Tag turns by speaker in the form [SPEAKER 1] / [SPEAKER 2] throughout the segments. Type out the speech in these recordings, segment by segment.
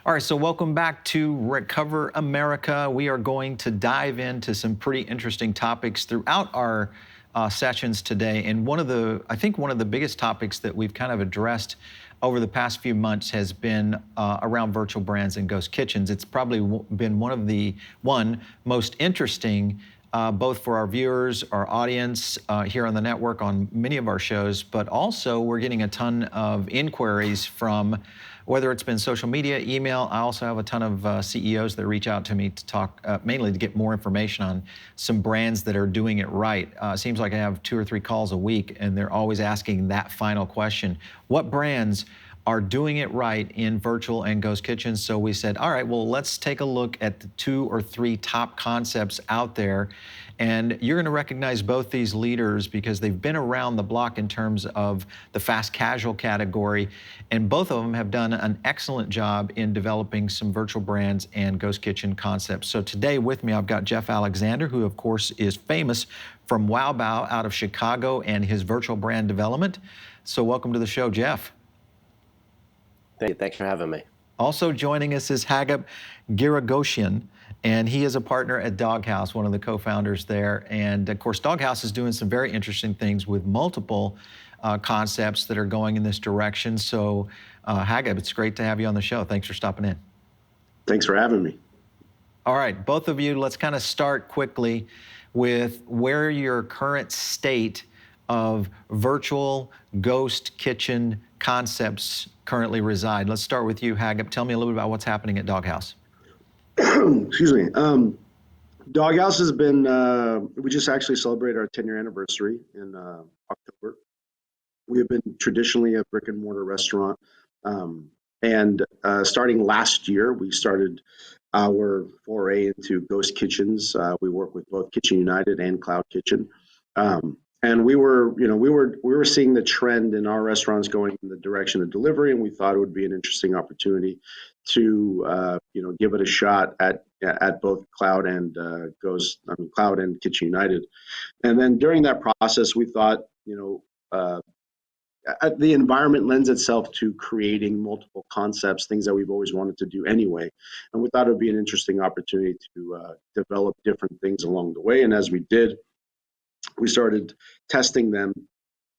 [SPEAKER 1] All right, so welcome back to Recover America. We are going to dive into some pretty interesting topics throughout our sessions today. And I think one of the biggest topics that we've kind of addressed over the past few months has been around virtual brands and ghost kitchens. It's probably been one of the most interesting, both for our viewers, our audience here on the network on many of our shows, but also we're getting a ton of inquiries from whether it's been social media, email. I also have a ton of CEOs that reach out to me to talk, mainly to get more information on some brands that are doing it right. It seems like I have 2 or 3 calls a week, and they're always asking that final question: what brands are doing it right in virtual and ghost kitchens? So we said, all right, well, let's take a look at the 2 or 3 top concepts out there. And you're gonna recognize both these leaders because they've been around the block in terms of the fast casual category. And both of them have done an excellent job in developing some virtual brands and ghost kitchen concepts. So today with me, I've got Geoff Alexander, who of course is famous from Wow Bao out of Chicago and his virtual brand development. So welcome to the show, Geoff.
[SPEAKER 2] Thank you. Thanks for having me.
[SPEAKER 1] Also joining us is Hagop Giragossian, and he is a partner at Doghouse, one of the co-founders there. And of course, Doghouse is doing some very interesting things with multiple concepts that are going in this direction. So Hagop, it's great to have you on the show. Thanks for stopping in.
[SPEAKER 3] Thanks for having me.
[SPEAKER 1] All right, both of you, let's kind of start quickly with where your current state of virtual ghost kitchen concepts currently reside. Let's start with you, Hagop. Tell me a little bit about what's happening at Doghouse.
[SPEAKER 3] Excuse me. Doghouse has been, we just actually celebrated our 10-year anniversary in October. We have been traditionally a brick and mortar restaurant. And starting last year, we started our foray into ghost kitchens. We work with both Kitchen United and Cloud Kitchen. And we were seeing the trend in our restaurants going in the direction of delivery, and we thought it would be an interesting opportunity to give it a shot at both Cloud and Cloud and Kitchen United. And then during that process, we thought the environment lends itself to creating multiple concepts, things that we've always wanted to do anyway. And we thought it would be an interesting opportunity to develop different things along the way. And as we did, we started testing them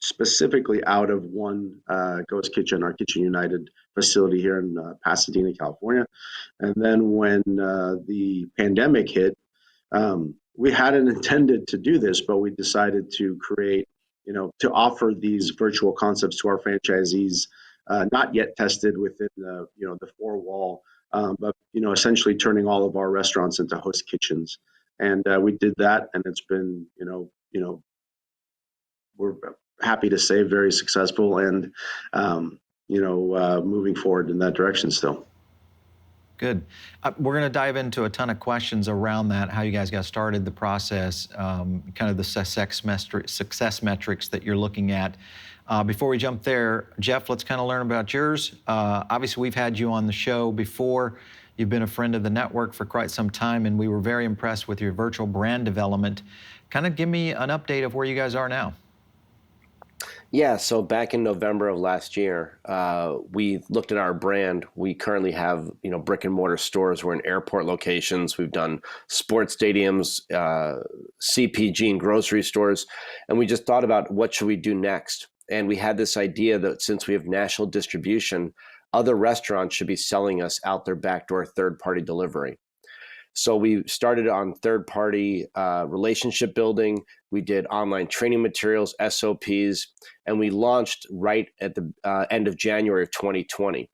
[SPEAKER 3] specifically out of one ghost kitchen, our Kitchen United facility here in Pasadena, California. And then when the pandemic hit, we hadn't intended to do this, but we decided to create, to offer these virtual concepts to our franchisees, not yet tested within the 4-wall, but essentially turning all of our restaurants into host kitchens. And we did that, and it's been, we're happy to say very successful and, moving forward in that direction still.
[SPEAKER 1] Good. We're going to dive into a ton of questions around that, how you guys got started, the process, kind of the success metrics that you're looking at. Before we jump there, Geoff, let's kind of learn about yours. Obviously, we've had you on the show before. You've been a friend of the network for quite some time, and we were very impressed with your virtual brand development. Kind of give me an update of where you guys are now.
[SPEAKER 2] Yeah, so back in November of last year, we looked at our brand. We currently have, brick and mortar stores. We're in airport locations. We've done sports stadiums, CPG and grocery stores. And we just thought about what should we do next? And we had this idea that since we have national distribution, other restaurants should be selling us out their backdoor third-party delivery. So we started on third-party relationship building. We did online training materials, SOPs, and we launched right at the end of January of 2020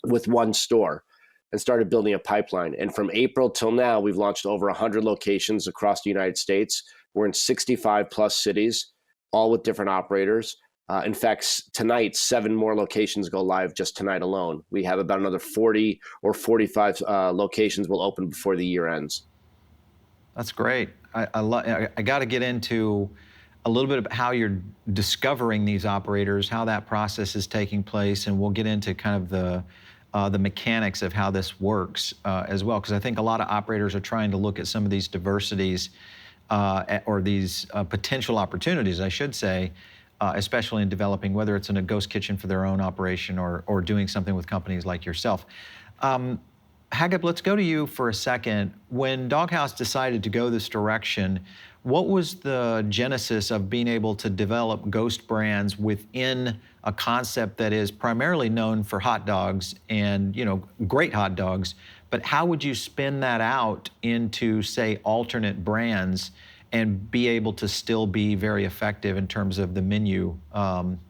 [SPEAKER 2] with one store and started building a pipeline. And from April till now, we've launched over 100 locations across the United States. We're in 65 plus cities, all with different operators. In fact, tonight, 7 more locations go live just tonight alone. We have about another 40 or 45 locations will open before the year ends.
[SPEAKER 1] That's great. I got to get into a little bit about how you're discovering these operators, how that process is taking place, and we'll get into kind of the mechanics of how this works as well, because I think a lot of operators are trying to look at some of these diversities or these potential opportunities, I should say, especially in developing, whether it's in a ghost kitchen for their own operation or doing something with companies like yourself. Hagop, let's go to you for a second. When Doghouse decided to go this direction, what was the genesis of being able to develop ghost brands within a concept that is primarily known for hot dogs and, great hot dogs, but how would you spin that out into, say, alternate brands and be able to still be very effective in terms of the menu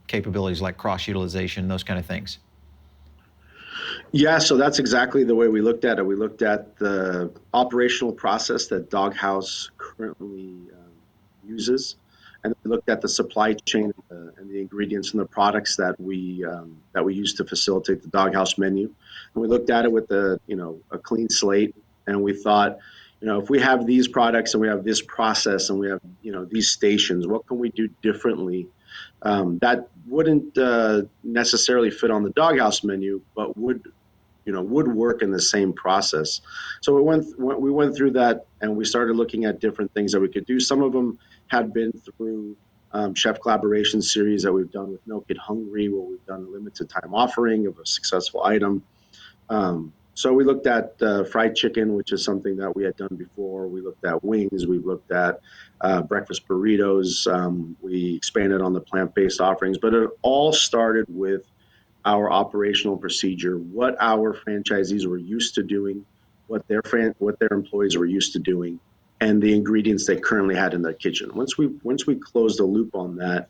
[SPEAKER 1] capabilities like cross-utilization, those kind of things?
[SPEAKER 3] Yeah, so that's exactly the way we looked at it. We looked at the operational process that Doghouse currently uses, and we looked at the supply chain and the ingredients and the products that we use to facilitate the Doghouse menu. And we looked at it with a clean slate, and we thought, if we have these products and we have this process and we have these stations, what can we do differently that wouldn't necessarily fit on the Doghouse menu, but would work in the same process. So we went through that, and we started looking at different things that we could do. Some of them had been through chef collaboration series that we've done with No Kid Hungry, where we've done a limited time offering of a successful item. So we looked at fried chicken, which is something that we had done before. We looked at wings. We looked at breakfast burritos. We expanded on the plant-based offerings, but it all started with our operational procedure, what our franchisees were used to doing, what their employees were used to doing, and the ingredients they currently had in their kitchen. Once we closed the loop on that,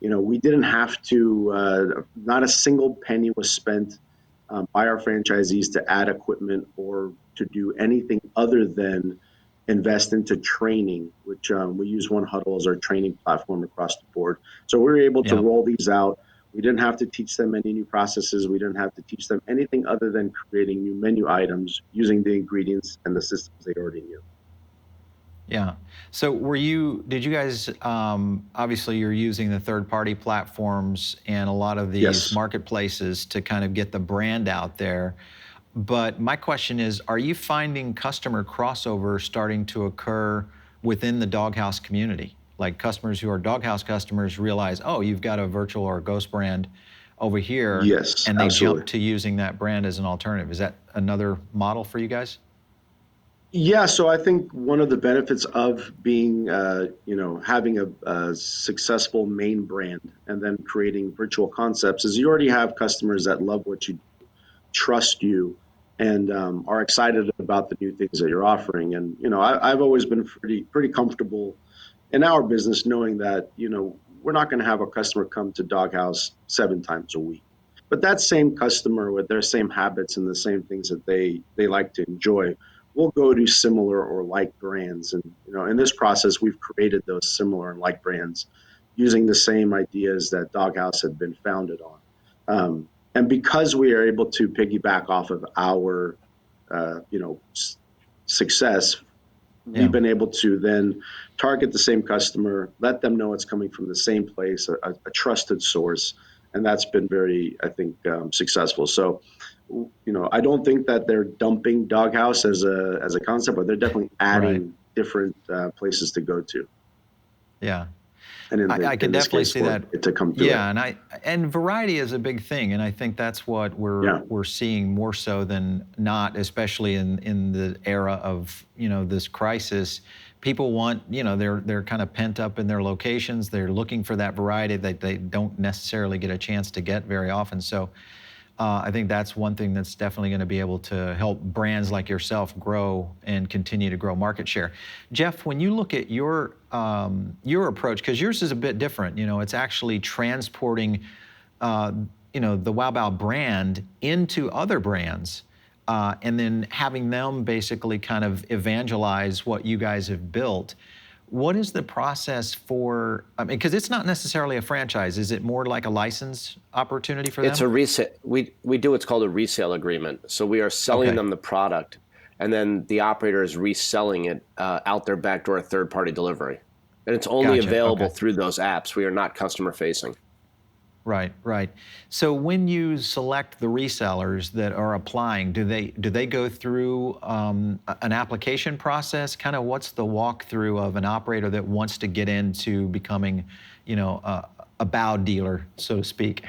[SPEAKER 3] we didn't have to. Not a single penny was spent by our franchisees to add equipment or to do anything other than invest into training, which we use One Huddle as our training platform across the board. So we were able to roll these out. We didn't have to teach them any new processes. We didn't have to teach them anything other than creating new menu items using the ingredients and the systems they already knew.
[SPEAKER 1] Yeah. So did you guys, obviously you're using the third-party platforms and a lot of these marketplaces to kind of get the brand out there. But my question is, are you finding customer crossover starting to occur within the Doghouse community? Like customers who are Doghouse customers realize, oh, you've got a virtual or a ghost brand over here.
[SPEAKER 3] Yes,
[SPEAKER 1] and they
[SPEAKER 3] absolutely.
[SPEAKER 1] jump to using that brand as an alternative. Is that another model for you guys?
[SPEAKER 3] Yeah, so I think one of the benefits of being, having a successful main brand and then creating virtual concepts is you already have customers that love what you do, trust you, and are excited about the new things that you're offering. And I've always been pretty comfortable in our business knowing that we're not going to have a customer come to Doghouse 7 times a week, but that same customer with their same habits and the same things that they like to enjoy will go to similar or like brands. And in this process, we've created those similar and like brands using the same ideas that Doghouse had been founded on. And because we are able to piggyback off of our success, we've been able to then target the same customer, let them know it's coming from the same place, a trusted source, and that's been very, I think, successful. So, I don't think that they're dumping Doghouse as a concept, but they're definitely adding different places to go to.
[SPEAKER 1] Yeah.
[SPEAKER 3] And
[SPEAKER 1] I can definitely see that
[SPEAKER 3] to come through.
[SPEAKER 1] Yeah, and variety is a big thing, and I think that's what we're seeing more so than not, especially in the era of this crisis. People want they're kind of pent up in their locations. They're looking for that variety that they don't necessarily get a chance to get very often. So I think that's one thing that's definitely going to be able to help brands like yourself grow and continue to grow market share. Geoff, when you look at your approach, because yours is a bit different, it's actually transporting, the Wow Bao brand into other brands, and then having them basically kind of evangelize what you guys have built. What is the process for, because it's not necessarily a franchise. Is it more like a license opportunity for them?
[SPEAKER 2] It's a resale. We do what's called a resale agreement. So we are selling them the product, and then the operator is reselling it out their back door, third-party delivery. And it's only available through those apps. We are not customer-facing.
[SPEAKER 1] Right, right. So when you select the resellers that are applying, do they go through an application process? Kind of what's the walkthrough of an operator that wants to get into becoming, a bow dealer, so to speak?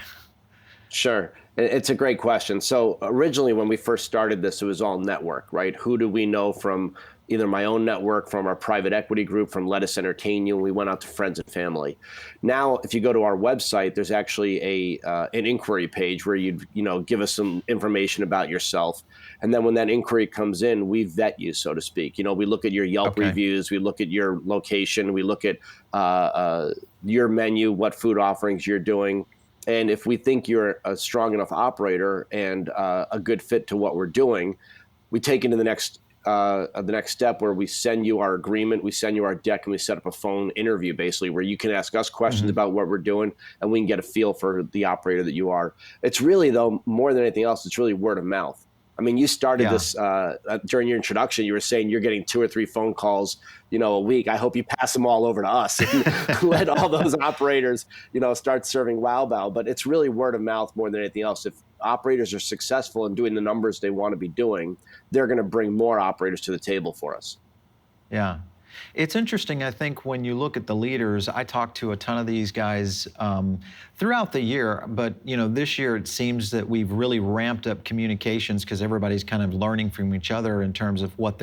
[SPEAKER 2] Sure. It's a great question. So originally, when we first started this, it was all network, right? Who do we know from either my own network, from our private equity group, from Let Us Entertain You, and we went out to friends and family. Now, if you go to our website, there's actually an inquiry page where give us some information about yourself. And then when that inquiry comes in, we vet you, so to speak. We look at your Yelp
[SPEAKER 1] Okay.
[SPEAKER 2] reviews, we look at your location, we look at your menu, what food offerings you're doing. And if we think you're a strong enough operator and a good fit to what we're doing, we take it to the next step where we send you our agreement, we send you our deck, and we set up a phone interview basically where you can ask us questions about what we're doing, and we can get a feel for the operator that you are. It's really, though, more than anything else, it's really word of mouth. I mean, you started this during your introduction. You were saying you're getting 2 or 3 phone calls, a week. I hope you pass them all over to us and let all those operators, start serving Wow Bao. But it's really word of mouth more than anything else. If operators are successful in doing the numbers they want to be doing, they're going to bring more operators to the table for us.
[SPEAKER 1] Yeah. It's interesting, I think, when you look at the leaders. I talked to a ton of these guys throughout the year, but this year it seems that we've really ramped up communications because everybody's kind of learning from each other in terms of what's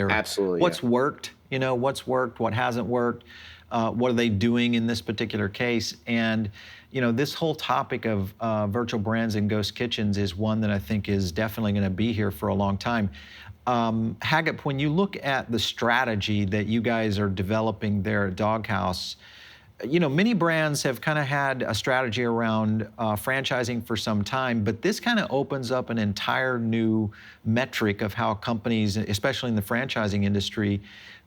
[SPEAKER 1] worked, what's worked, what hasn't worked, what are they doing in this particular case. And this whole topic of virtual brands and ghost kitchens is one that I think is definitely going to be here for a long time. Hagop, when you look at the strategy that you guys are developing there at Doghouse, many brands have kind of had a strategy around franchising for some time, but this kind of opens up an entire new metric of how companies, especially in the franchising industry,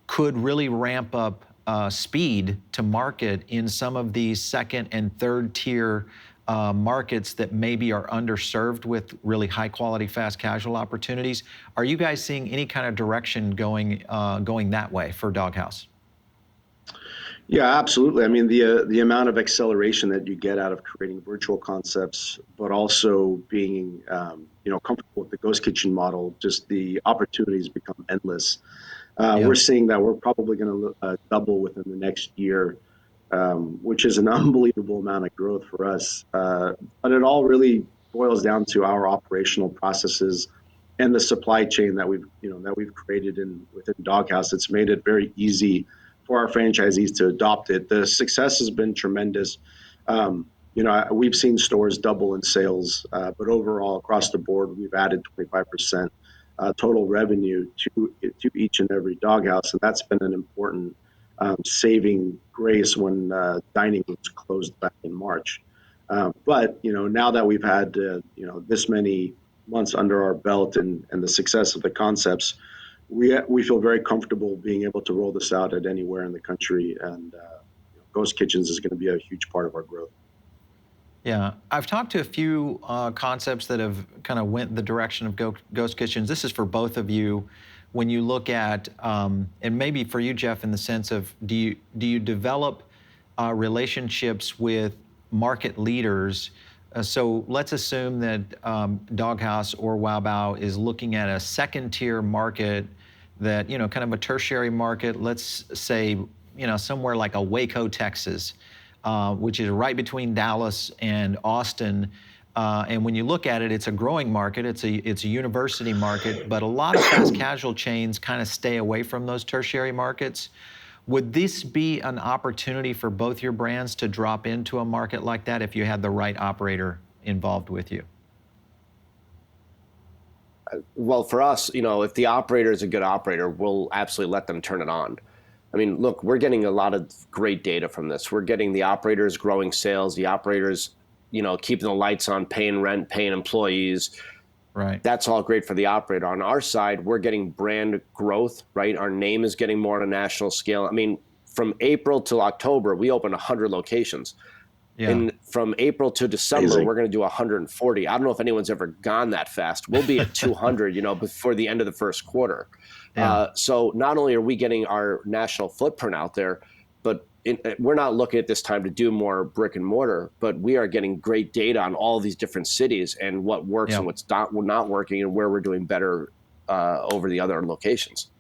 [SPEAKER 1] could really ramp up speed to market in some of these second and third tier markets that maybe are underserved with really high quality fast casual opportunities. Are you guys seeing any kind of direction going that way for Doghouse?
[SPEAKER 3] Yeah, absolutely. I mean, the amount of acceleration that you get out of creating virtual concepts, but also being comfortable with the ghost kitchen model, just the opportunities become endless. We're seeing that we're probably going to double within the next year, which is an unbelievable amount of growth for us. But it all really boils down to our operational processes and the supply chain that we've created within Doghouse. It's made it very easy for our franchisees to adopt it. The success has been tremendous. We've seen stores double in sales, but overall across the board, we've added 25% total revenue to each and every Doghouse, and that's been an important saving grace when dining rooms closed back in March. But now that we've had this many months under our belt and the success of the concepts, we feel very comfortable being able to roll this out at anywhere in the country, and ghost kitchens is going to be a huge part of our growth.
[SPEAKER 1] Yeah, I've talked to a few concepts that have kind of went the direction of ghost kitchens. This is for both of you. When you look at, and maybe for you, Geoff, in the sense of, do you develop relationships with market leaders? So let's assume that Doghouse or Wow Bao is looking at a second tier market that, kind of a tertiary market, let's say, somewhere like a Waco, Texas, which is right between Dallas and Austin. And when you look at it, it's a growing market. It's a university market, but a lot of fast casual chains kind of stay away from those tertiary markets. Would this be an opportunity for both your brands to drop into a market like that if you had the right operator involved with you?
[SPEAKER 2] Well, for us, if the operator is a good operator, we'll absolutely let them turn it on. I mean, look, we're getting a lot of great data from this. We're getting the operators growing sales, the operators, keeping the lights on, paying rent, paying employees.
[SPEAKER 1] Right.
[SPEAKER 2] That's all great for the operator. On our side, we're getting brand growth, right? Our name is getting more on a national scale. I mean, from April till October, we opened 100 locations.
[SPEAKER 1] Yeah.
[SPEAKER 2] And from April to December, we're going to do 140. I don't know if anyone's ever gone that fast. We'll be at 200, before the end of the first quarter.
[SPEAKER 1] Yeah.
[SPEAKER 2] So not only are we getting our national footprint out there, but we're not looking at this time to do more brick and mortar, but we are getting great data on all these different cities and what works and what's not working and where we're doing better over the other locations.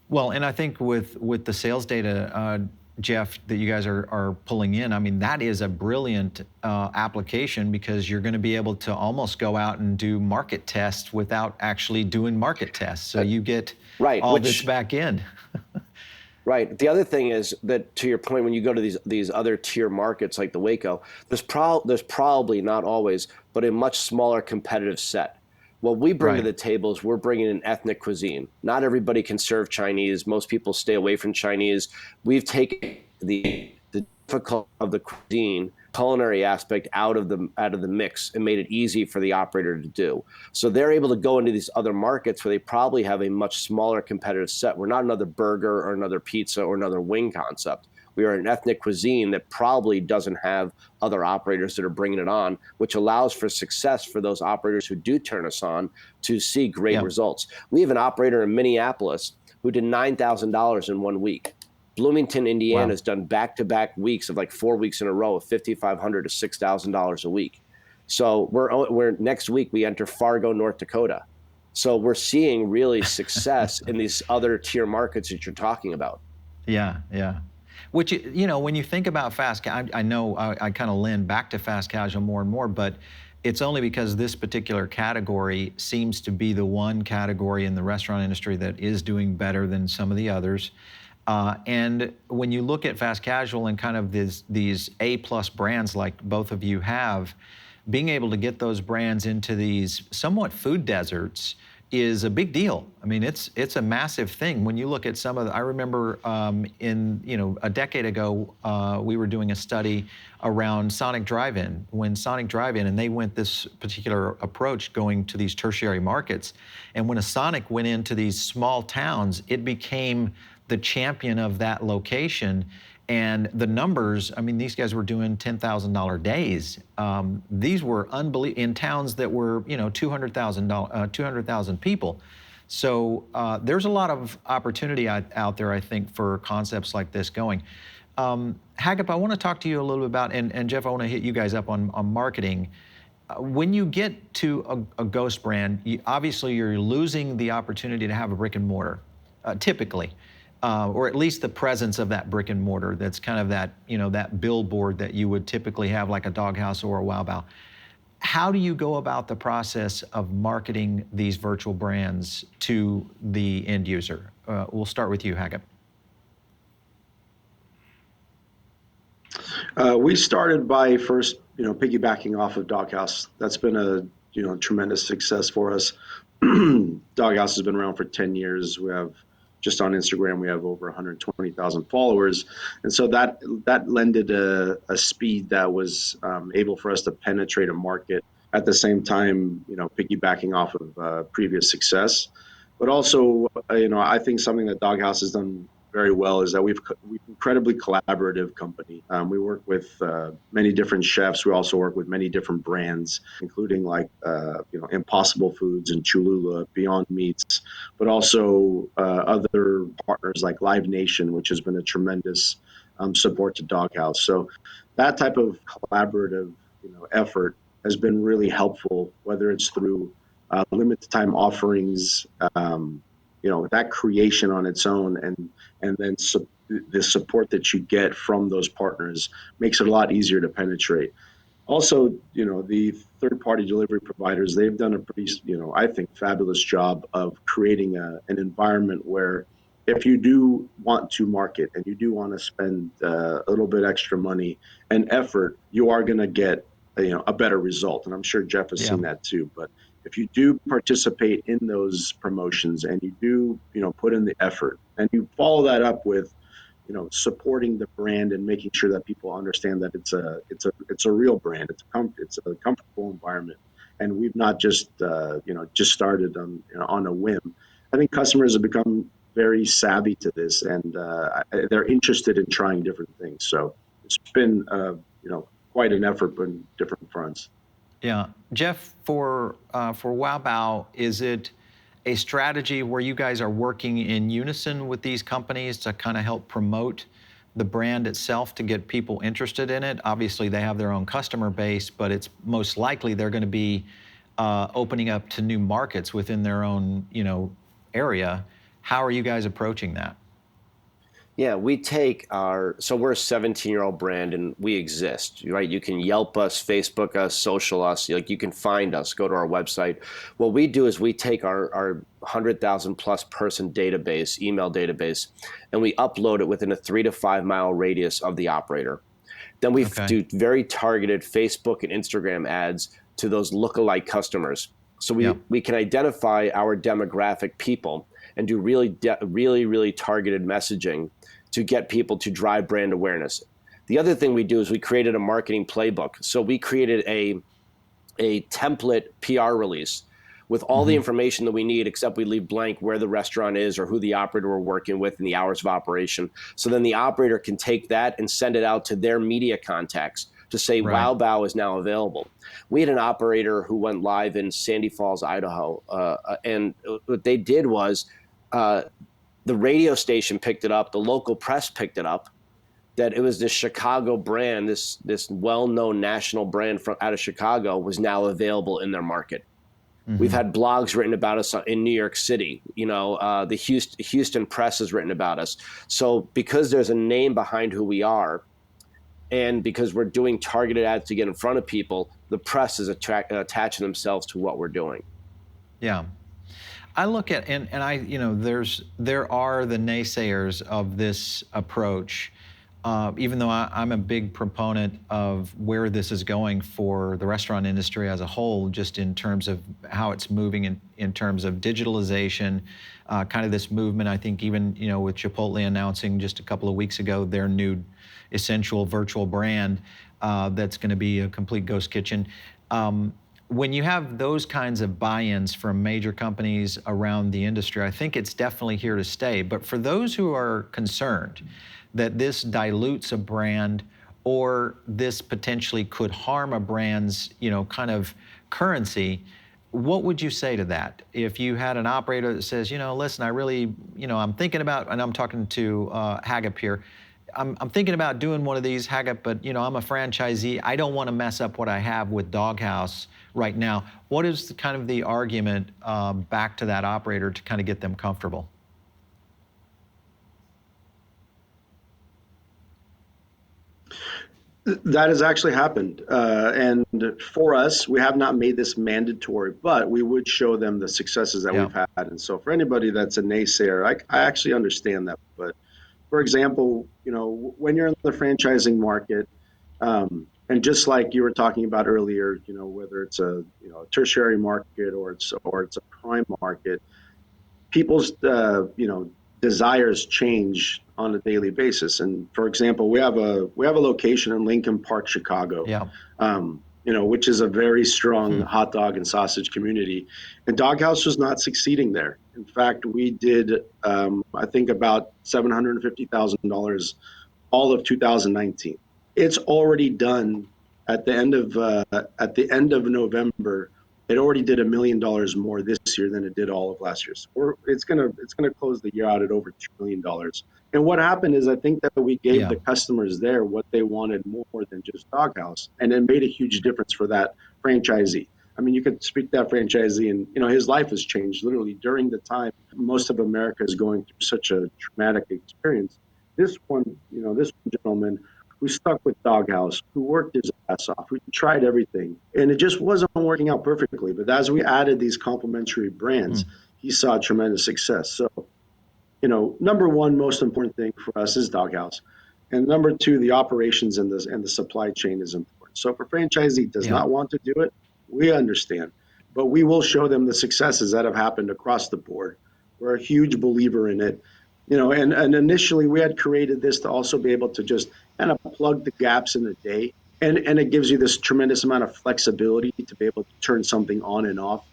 [SPEAKER 1] Well, and I think with the sales data, Geoff, that you guys are pulling in, I mean, that is a brilliant application, because you're going to be able to almost go out and do market tests without actually doing market tests. So you get
[SPEAKER 2] Right,
[SPEAKER 1] all this back in.
[SPEAKER 2] Right. The other thing is that, to your point, when you go to these other tier markets like the Waco, there's probably, not always, but a much smaller competitive set. What we bring to the table is we're bringing an ethnic cuisine. Not everybody can serve Chinese. Most people stay away from Chinese. We've taken the difficult of the cuisine, culinary aspect out of the mix, and made it easy for the operator to do. So they're able to go into these other markets where they probably have a much smaller competitive set. We're not another burger or another pizza or another wing concept. We are an ethnic cuisine that probably doesn't have other operators that are bringing it on, which allows for success for those operators who do turn us on to see great results. We have an operator in Minneapolis who did $9,000 in 1 week. Bloomington, Indiana has done back-to-back weeks of like 4 weeks in a row of $5,500 to $6,000 a week. So we're next week we enter Fargo, North Dakota. So we're seeing really success in these other tier markets that you're talking about.
[SPEAKER 1] Yeah, yeah. Which, you know, when you think about I know I kind of lean back to fast casual more and more, but it's only because this particular category seems to be the one category in the restaurant industry that is doing better than some of the others. And when you look at fast casual and kind of these A+ brands like both of you have, being able to get those brands into these somewhat food deserts is a big deal. I mean, it's a massive thing. When you look at some of I remember a decade ago, we were doing a study around Sonic Drive-In. When Sonic Drive-In, and they went this particular approach going to these tertiary markets. And when a Sonic went into these small towns, it became the champion of that location. And the numbers, I mean, these guys were doing $10,000 days. These were unbelievable in towns that were, 200,000 people. So there's a lot of opportunity out there, I think, for concepts like this going. Hagop, I want to talk to you a little bit about, and Geoff, I want to hit you guys up on marketing. When you get to a ghost brand, obviously you're losing the opportunity to have a brick and mortar, typically. Or at least the presence of that brick and mortar. That's kind of that, that billboard that you would typically have, like a Doghouse or a Wow Bao. How do you go about the process of marketing these virtual brands to the end user? We'll start with you, Hagop.
[SPEAKER 3] We started by first, piggybacking off of Doghouse. That's been a, tremendous success for us. Doghouse has been around for 10 years. We have just on Instagram, we have over 120,000 followers. And so that lended a speed that was able for us to penetrate a market at the same time, piggybacking off of previous success. But also, I think something that Doghouse has done very well is that we're incredibly collaborative company. We work with many different chefs. We also work with many different brands, including like Impossible Foods and Cholula, Beyond Meats, but also other partners like Live Nation, which has been a tremendous support to Doghouse. So that type of collaborative effort has been really helpful, whether it's through limited time offerings, that creation on its own, and then the support that you get from those partners makes it a lot easier to penetrate. Also, the third-party delivery providers, they've done a pretty, I think, fabulous job of creating an environment where if you do want to market and you do want to spend a little bit extra money and effort, you are going to get a better result. And I'm sure Geoff has seen that too. But if you do participate in those promotions and you do, put in the effort and you follow that up with, supporting the brand and making sure that people understand that it's a real brand, it's a comfortable environment, and we've not just started on a whim. I think customers have become very savvy to this, and they're interested in trying different things. So it's been quite an effort on different fronts.
[SPEAKER 1] Yeah, Geoff, for Wow Bao, is it a strategy where you guys are working in unison with these companies to kind of help promote the brand itself to get people interested in it? Obviously, they have their own customer base, but it's most likely they're going to be opening up to new markets within their own, area. How are you guys approaching that?
[SPEAKER 2] Yeah, we take so we're a 17-year-old brand and we exist, right? You can Yelp us, Facebook us, social us, like you can find us, go to our website. What we do is we take our 100,000 plus person database, email database, and we upload it within a 3 to 5 mile radius of the operator. Then we
[SPEAKER 1] Okay.
[SPEAKER 2] do very targeted Facebook and Instagram ads to those lookalike customers. So
[SPEAKER 1] Yeah.
[SPEAKER 2] we can identify our demographic people and do really targeted messaging to get people to drive brand awareness. The other thing we do is we created a marketing playbook. So we created a template PR release with all the
[SPEAKER 1] Hmm.
[SPEAKER 2] information that we need, except we leave blank where the restaurant is or who the operator we're working with and the hours of operation. So then the operator can take that and send it out to their media contacts to say,
[SPEAKER 1] Right.
[SPEAKER 2] Wow Bao is now available. We had an operator who went live in Sandy Falls, Idaho. And what they did was the radio station picked it up, the local press picked it up, that it was this Chicago brand, this well-known national brand from out of Chicago was now available in their market. We've
[SPEAKER 1] Hmm.
[SPEAKER 2] had blogs written about us in New York City. The Houston press has written about us. So because there's a name behind who we are, and because we're doing targeted ads to get in front of people, the press is attaching themselves to what we're doing.
[SPEAKER 1] Yeah. I look at, and I, there are the naysayers of this approach, even though I'm a big proponent of where this is going for the restaurant industry as a whole, just in terms of how it's moving in terms of digitalization, kind of this movement. I think even, with Chipotle announcing just a couple of weeks ago their new essential virtual brand that's going to be a complete ghost kitchen. When you have those kinds of buy-ins from major companies around the industry, I think it's definitely here to stay. But for those who are concerned that this dilutes a brand or this potentially could harm a brand's, kind of currency, what would you say to that? If you had an operator that says, listen, I really, I'm thinking about, and I'm talking to Hagop here, I'm thinking about doing one of these, Hagop, but I'm a franchisee. I don't want to mess up what I have with Doghouse right now. What is kind of the argument back to that operator to kind of get them comfortable?
[SPEAKER 3] That has actually happened. And for us, we have not made this mandatory, but we would show them the successes that
[SPEAKER 1] Yeah.
[SPEAKER 3] we've had. And so for anybody that's a naysayer, I actually understand that. But for example, when you're in the franchising market, and just like you were talking about earlier, whether it's a tertiary market or it's a prime market, people's desires change on a daily basis. And for example, we have a location in Lincoln Park, Chicago,
[SPEAKER 1] Yeah.
[SPEAKER 3] which is a very strong hot dog and sausage community. And Doghouse was not succeeding there. In fact, we did I think about $750,000 all of 2019. It's already done at the end of November. It already did $1 million more this year than it did all of last year. So it's gonna close the year out at over $2 million. And what happened is I think that we gave
[SPEAKER 1] Yeah.
[SPEAKER 3] the customers there what they wanted more than just Doghouse, and it made a huge difference for that franchisee. I mean, you could speak to that franchisee, and his life has changed literally during the time most of America is going through such a traumatic experience. This one gentleman who stuck with Doghouse, who worked his ass off, who tried everything, and it just wasn't working out perfectly. But as we added these complementary brands, he saw tremendous success. So, number one most important thing for us is Doghouse, and number two, the operations and the supply chain is important. So, if a franchisee does
[SPEAKER 1] Yeah.
[SPEAKER 3] not want to do it, we understand, but we will show them the successes that have happened across the board. We're a huge believer in it. And initially we had created this to also be able to just kind of plug the gaps in the day. And it gives you this tremendous amount of flexibility to be able to turn something on and off,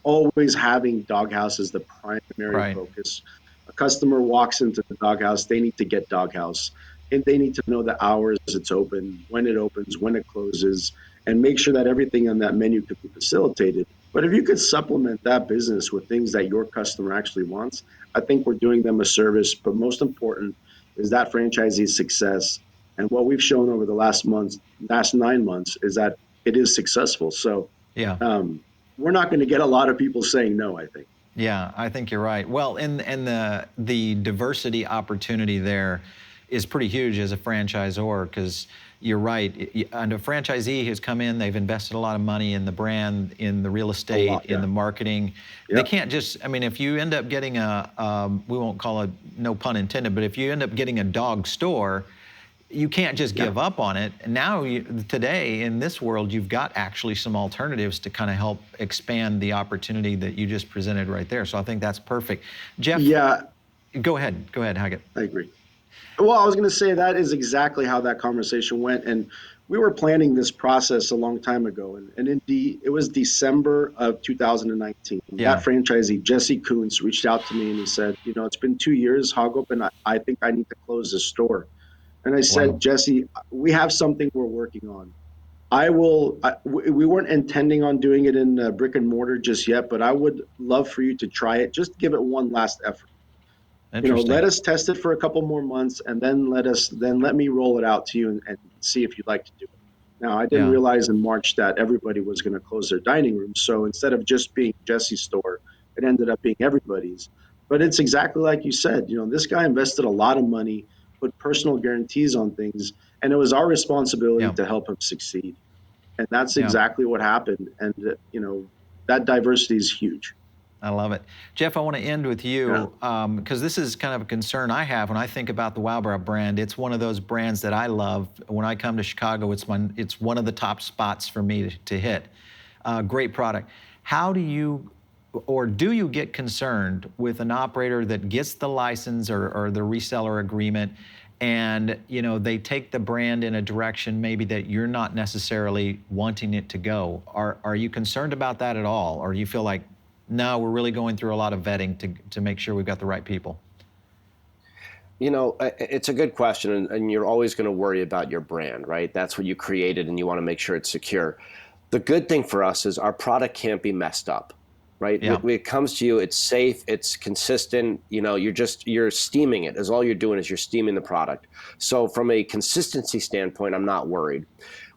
[SPEAKER 3] always having Doghouse as the primary
[SPEAKER 1] Right.
[SPEAKER 3] focus. A customer walks into the Doghouse, they need to get Doghouse, and they need to know the hours it's open, when it opens, when it closes, and make sure that everything on that menu could be facilitated. But if you could supplement that business with things that your customer actually wants, I think we're doing them a service. But most important is that franchisee's success. And what we've shown over the last 9 months, is that it is successful. So
[SPEAKER 1] Yeah.
[SPEAKER 3] um, we're not going to get a lot of people saying no, I think.
[SPEAKER 1] Yeah, I think you're right. Well, and the diversity opportunity there is pretty huge as a franchisor, because you're right. And a franchisee has come in, they've invested a lot of money in the brand, in the real estate, in the marketing. They
[SPEAKER 3] Yep.
[SPEAKER 1] can't just, I mean, if you end up getting we won't call it, no pun intended, but if you end up getting a dog store, you can't just give up on it. And now, today in this world, you've got actually some alternatives to kind of help expand the opportunity that you just presented right there. So I think that's perfect. Geoff,
[SPEAKER 3] Yeah,
[SPEAKER 1] go ahead, Hagop.
[SPEAKER 3] I agree. Well, I was going to say that is exactly how that conversation went. And we were planning this process a long time ago. And it was December of 2019. That
[SPEAKER 1] Yeah,
[SPEAKER 3] franchisee, Jesse Kuntz, reached out to me and he said, it's been 2 years, Hagop, and I think I need to close this store. And I
[SPEAKER 1] wow,
[SPEAKER 3] said, Jesse, we have something we're working on. We weren't intending on doing it in brick and mortar just yet, but I would love for you to try it. Just give it one last effort. Let
[SPEAKER 1] interesting.
[SPEAKER 3] us test it for a couple more months, and then let me roll it out to you and see if you'd like to do it. Now, I didn't
[SPEAKER 1] Yeah,
[SPEAKER 3] realize in March that everybody was going to close their dining room. So instead of just being Jesse's store, it ended up being everybody's. But it's exactly like you said. This guy invested a lot of money, put personal guarantees on things, and it was our responsibility
[SPEAKER 1] yeah,
[SPEAKER 3] to help him succeed. And that's
[SPEAKER 1] yeah.
[SPEAKER 3] exactly what happened. And that diversity is huge.
[SPEAKER 1] I love it. Geoff, I want to end with
[SPEAKER 3] Yeah.
[SPEAKER 1] you, because this is kind of a concern I have when I think about the Wowbrow brand. It's one of those brands that I love. When I come to Chicago, it's one of the top spots for me to hit. Great product. How do you, or do you get concerned with an operator that gets the license or the reseller agreement, and they take the brand in a direction maybe that you're not necessarily wanting it to go? Are you concerned about that at all, or do you feel like, no, we're really going through a lot of vetting to make sure we've got the right people?
[SPEAKER 2] It's a good question, and you're always going to worry about your brand, right? That's what you created, and you want to make sure it's secure. The good thing for us is our product can't be messed up, right?
[SPEAKER 1] Yeah,
[SPEAKER 2] When it comes to you, it's safe, it's consistent. You're steaming it. As all you're doing is you're steaming the product. So from a consistency standpoint, I'm not worried.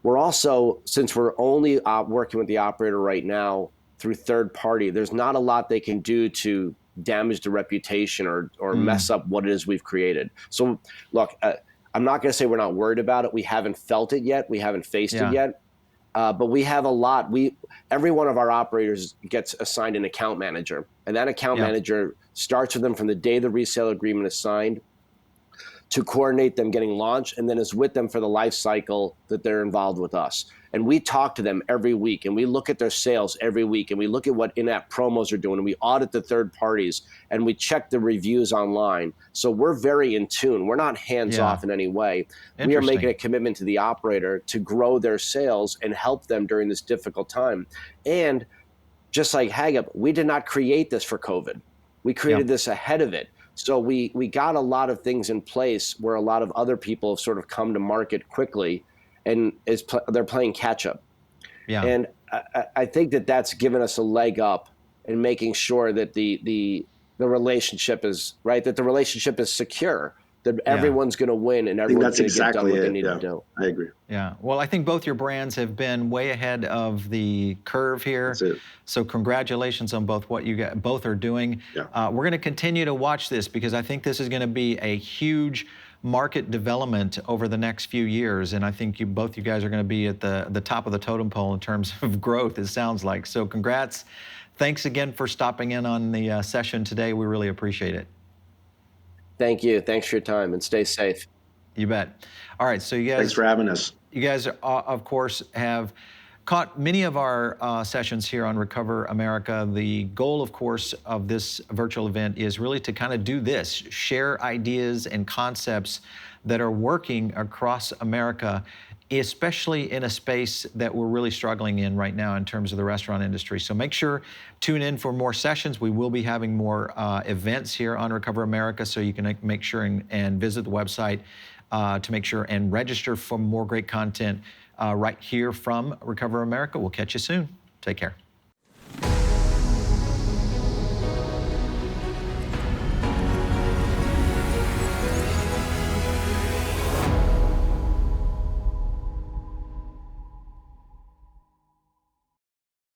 [SPEAKER 2] We're also, since we're only working with the operator right now through third party, there's not a lot they can do to damage the reputation or mess up what it is we've created. So look, I'm not going to say we're not worried about it. We haven't felt it yet. We haven't faced it
[SPEAKER 1] yeah,
[SPEAKER 2] yet. But we have a lot. Every one of our operators gets assigned an account manager, and that account
[SPEAKER 1] yeah,
[SPEAKER 2] manager starts with them from the day the resale agreement is signed to coordinate them getting launched, and then is with them for the life cycle that they're involved with us. And we talk to them every week, and we look at their sales every week, and we look at what in-app promos are doing, and we audit the third parties, and we check the reviews online. So we're very in tune. We're not hands
[SPEAKER 1] yeah.
[SPEAKER 2] off in any way. We are making
[SPEAKER 1] Interesting.
[SPEAKER 2] a commitment to the operator to grow their sales and help them during this difficult time. And just like Hagop, we did not create this for COVID. We
[SPEAKER 1] Yeah,
[SPEAKER 2] created this ahead of it. So we got a lot of things in place where a lot of other people have sort of come to market quickly, and they're playing catch up.
[SPEAKER 1] yeah,
[SPEAKER 2] And I think that's given us a leg up in making sure that the relationship is right, that the relationship is secure, that
[SPEAKER 1] yeah.
[SPEAKER 2] everyone's going to win and
[SPEAKER 3] I think
[SPEAKER 2] everyone's
[SPEAKER 3] that's
[SPEAKER 2] going to get done
[SPEAKER 3] exactly
[SPEAKER 2] what they
[SPEAKER 3] it.
[SPEAKER 2] need to
[SPEAKER 3] Yeah,
[SPEAKER 2] do.
[SPEAKER 3] I agree.
[SPEAKER 1] Yeah. Well, I think both your brands have been way ahead of the curve here.
[SPEAKER 3] That's it.
[SPEAKER 1] So congratulations on what you both are doing.
[SPEAKER 3] Yeah.
[SPEAKER 1] We're going to continue to watch this, because I think this is going to be a huge market development over the next few years. And I think both you guys are going to be at the top of the totem pole in terms of growth, it sounds like. So congrats. Thanks again for stopping in on the session today. We really appreciate it.
[SPEAKER 2] Thank you. Thanks for your time, and stay safe.
[SPEAKER 1] You bet. All right, so
[SPEAKER 3] Thanks for having us.
[SPEAKER 1] you guys, of course, have caught many of our sessions here on Recover America. The goal, of course, of this virtual event is really to kind of do this, share ideas and concepts that are working across America, especially in a space that we're really struggling in right now in terms of the restaurant industry. So make sure, tune in for more sessions. We will be having more events here on Recover America, so you can make sure and visit the website to make sure and register for more great content right here from Recover America. We'll catch you soon. Take care.